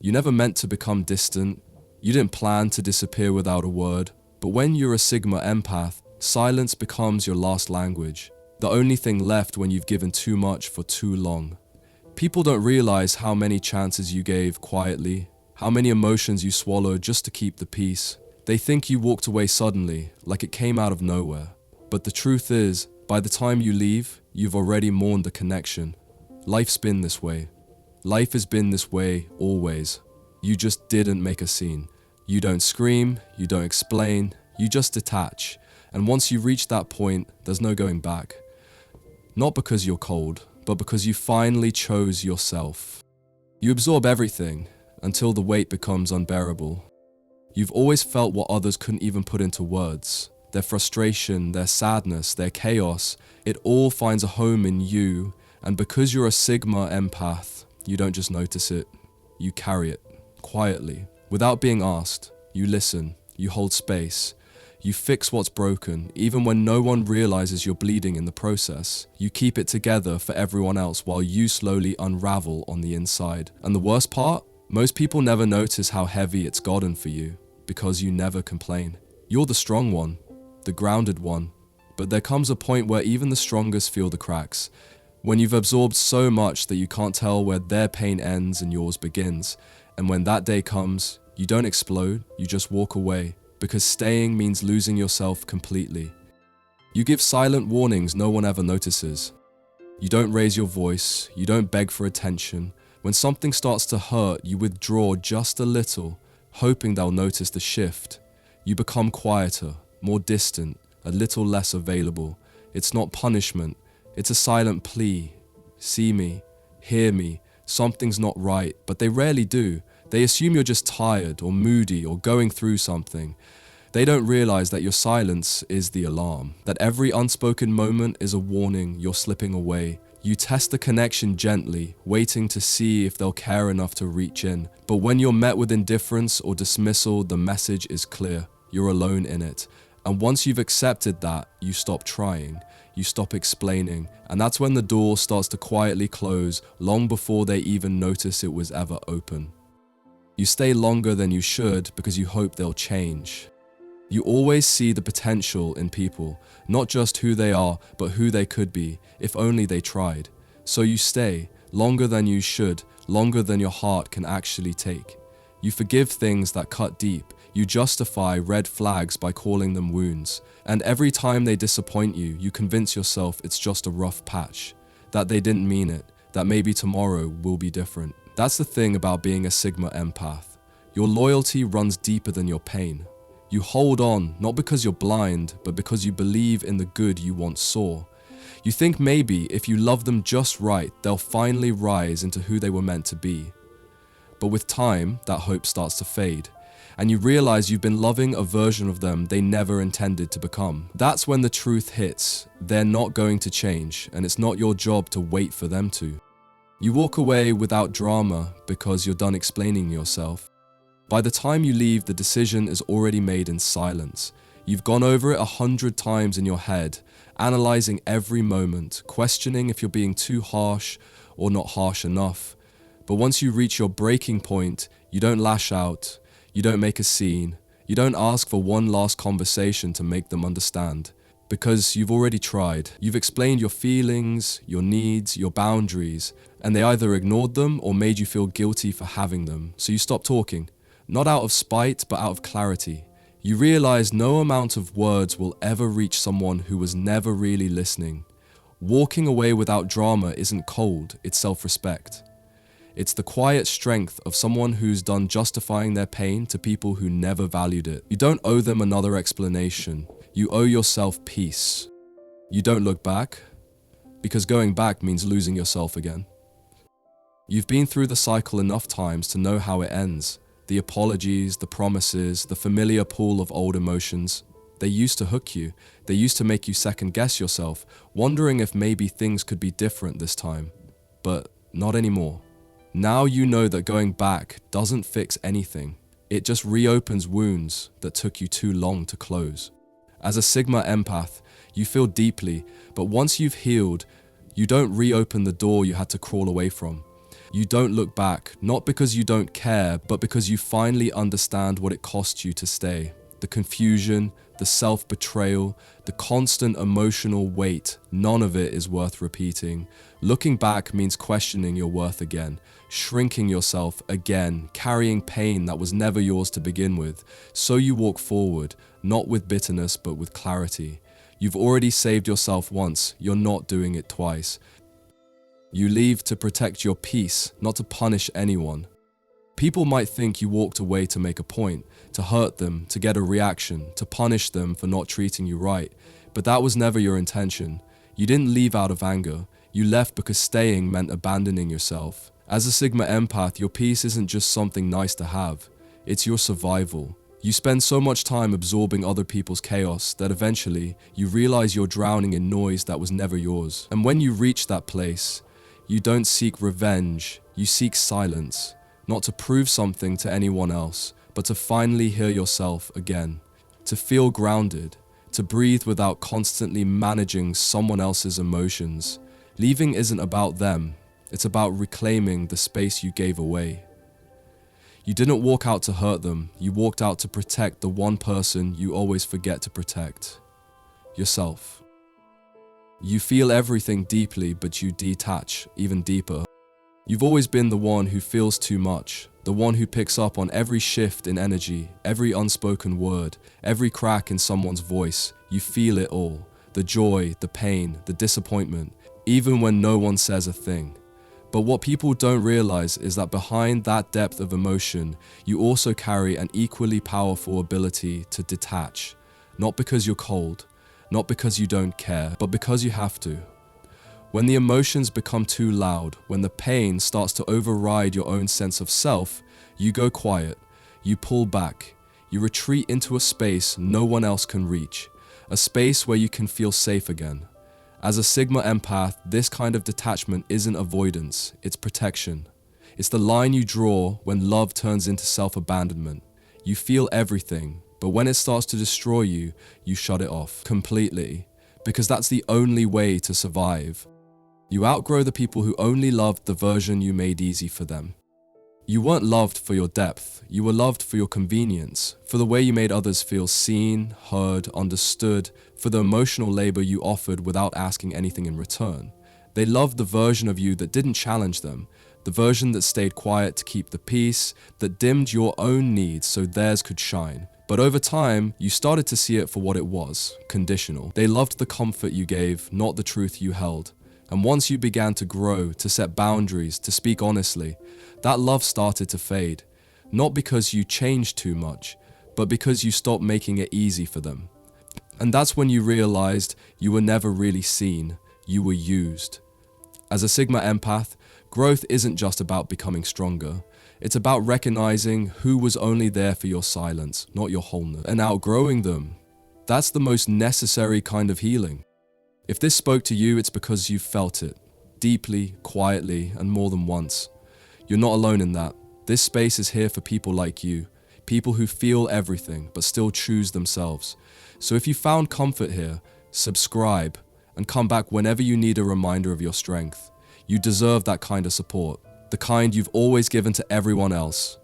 You never meant to become distant. You didn't plan to disappear without a word. But when you're a Sigma empath, silence becomes your last language. The only thing left when you've given too much for too long. People don't realize how many chances you gave quietly, how many emotions you swallowed just to keep the peace. They think you walked away suddenly, like it came out of nowhere. But the truth is, by the time you leave, you've already mourned the connection. Life's been this way. Life has been this way always. You just didn't make a scene. You don't scream, you don't explain, you just detach. And once you reach that point, there's no going back. Not because you're cold, but because you finally chose yourself. You absorb everything until the weight becomes unbearable. You've always felt what others couldn't even put into words. Their frustration, their sadness, their chaos, it all finds a home in you. And because you're a Sigma empath, you don't just notice it, you carry it, quietly. Without being asked, you listen, you hold space, you fix what's broken, even when no one realizes you're bleeding in the process. You keep it together for everyone else while you slowly unravel on the inside. And the worst part? Most people never notice how heavy it's gotten for you, because you never complain. You're the strong one, the grounded one, but there comes a point where even the strongest feel the cracks. When you've absorbed so much that you can't tell where their pain ends and yours begins. And when that day comes, you don't explode, you just walk away, because staying means losing yourself completely. You give silent warnings no one ever notices. You don't raise your voice, you don't beg for attention. When something starts to hurt, you withdraw just a little, hoping they'll notice the shift. You become quieter, more distant, a little less available. It's not punishment, it's a silent plea. See me, hear me, something's not right, but they rarely do. They assume you're just tired or moody or going through something. They don't realize that your silence is the alarm, that every unspoken moment is a warning you're slipping away. You test the connection gently, waiting to see if they'll care enough to reach in. But when you're met with indifference or dismissal, the message is clear. You're alone in it. And once you've accepted that, you stop trying. You stop explaining, and that's when the door starts to quietly close long before they even notice it was ever open. You stay longer than you should because you hope they'll change. You always see the potential in people, not just who they are, but who they could be, if only they tried. So you stay, longer than you should, longer than your heart can actually take. You forgive things that cut deep. You justify red flags by calling them wounds. And every time they disappoint you, you convince yourself it's just a rough patch, that they didn't mean it, that maybe tomorrow will be different. That's the thing about being a Sigma empath. Your loyalty runs deeper than your pain. You hold on, not because you're blind, but because you believe in the good you once saw. You think maybe if you love them just right, they'll finally rise into who they were meant to be. But with time, that hope starts to fade. And you realize you've been loving a version of them they never intended to become. That's when the truth hits. They're not going to change, and it's not your job to wait for them to. You walk away without drama because you're done explaining yourself. By the time you leave, the decision is already made in silence. You've gone over it 100 times in your head, analyzing every moment, questioning if you're being too harsh or not harsh enough. But once you reach your breaking point, you don't lash out. You don't make a scene. You don't ask for one last conversation to make them understand. Because you've already tried. You've explained your feelings, your needs, your boundaries, and they either ignored them or made you feel guilty for having them. So you stop talking. Not out of spite, but out of clarity. You realize no amount of words will ever reach someone who was never really listening. Walking away without drama isn't cold, it's self-respect. It's the quiet strength of someone who's done justifying their pain to people who never valued it. You don't owe them another explanation. You owe yourself peace. You don't look back, because going back means losing yourself again. You've been through the cycle enough times to know how it ends. The apologies, the promises, the familiar pool of old emotions. They used to hook you. They used to make you second guess yourself, wondering if maybe things could be different this time. But not anymore. Now you know that going back doesn't fix anything. It just reopens wounds that took you too long to close. As a Sigma empath, you feel deeply, but once you've healed, you don't reopen the door you had to crawl away from. You don't look back, not because you don't care, but because you finally understand what it cost you to stay. The confusion, the self-betrayal, the constant emotional weight, none of it is worth repeating. Looking back means questioning your worth again, shrinking yourself again, carrying pain that was never yours to begin with. So you walk forward, not with bitterness, but with clarity. You've already saved yourself once, you're not doing it twice. You leave to protect your peace, not to punish anyone. People might think you walked away to make a point, to hurt them, to get a reaction, to punish them for not treating you right. But that was never your intention. You didn't leave out of anger. You left because staying meant abandoning yourself. As a Sigma empath, your peace isn't just something nice to have. It's your survival. You spend so much time absorbing other people's chaos that eventually you realize you're drowning in noise that was never yours. And when you reach that place, you don't seek revenge, you seek silence. Not to prove something to anyone else, but to finally hear yourself again. To feel grounded, to breathe without constantly managing someone else's emotions. Leaving isn't about them, it's about reclaiming the space you gave away. You didn't walk out to hurt them, you walked out to protect the one person you always forget to protect. Yourself. You feel everything deeply, but you detach even deeper. You've always been the one who feels too much, the one who picks up on every shift in energy, every unspoken word, every crack in someone's voice. You feel it all, the joy, the pain, the disappointment, even when no one says a thing. But what people don't realize is that behind that depth of emotion, you also carry an equally powerful ability to detach, not because you're cold, not because you don't care, but because you have to. When the emotions become too loud, when the pain starts to override your own sense of self, you go quiet, you pull back, you retreat into a space no one else can reach, a space where you can feel safe again. As a Sigma empath, this kind of detachment isn't avoidance, it's protection. It's the line you draw when love turns into self-abandonment. You feel everything, but when it starts to destroy you, you shut it off completely, because that's the only way to survive. You outgrow the people who only loved the version you made easy for them. You weren't loved for your depth, you were loved for your convenience, for the way you made others feel seen, heard, understood, for the emotional labor you offered without asking anything in return. They loved the version of you that didn't challenge them, the version that stayed quiet to keep the peace, that dimmed your own needs so theirs could shine. But over time, you started to see it for what it was, conditional. They loved the comfort you gave, not the truth you held. And once you began to grow, to set boundaries, to speak honestly, that love started to fade. Not because you changed too much, but because you stopped making it easy for them. And that's when you realized you were never really seen, you were used. As a Sigma empath, growth isn't just about becoming stronger. It's about recognizing who was only there for your silence, not your wholeness, and outgrowing them. That's the most necessary kind of healing. If this spoke to you, it's because you've felt it, deeply, quietly, and more than once. You're not alone in that. This space is here for people like you, people who feel everything, but still choose themselves. So if you found comfort here, subscribe, and come back whenever you need a reminder of your strength. You deserve that kind of support, the kind you've always given to everyone else.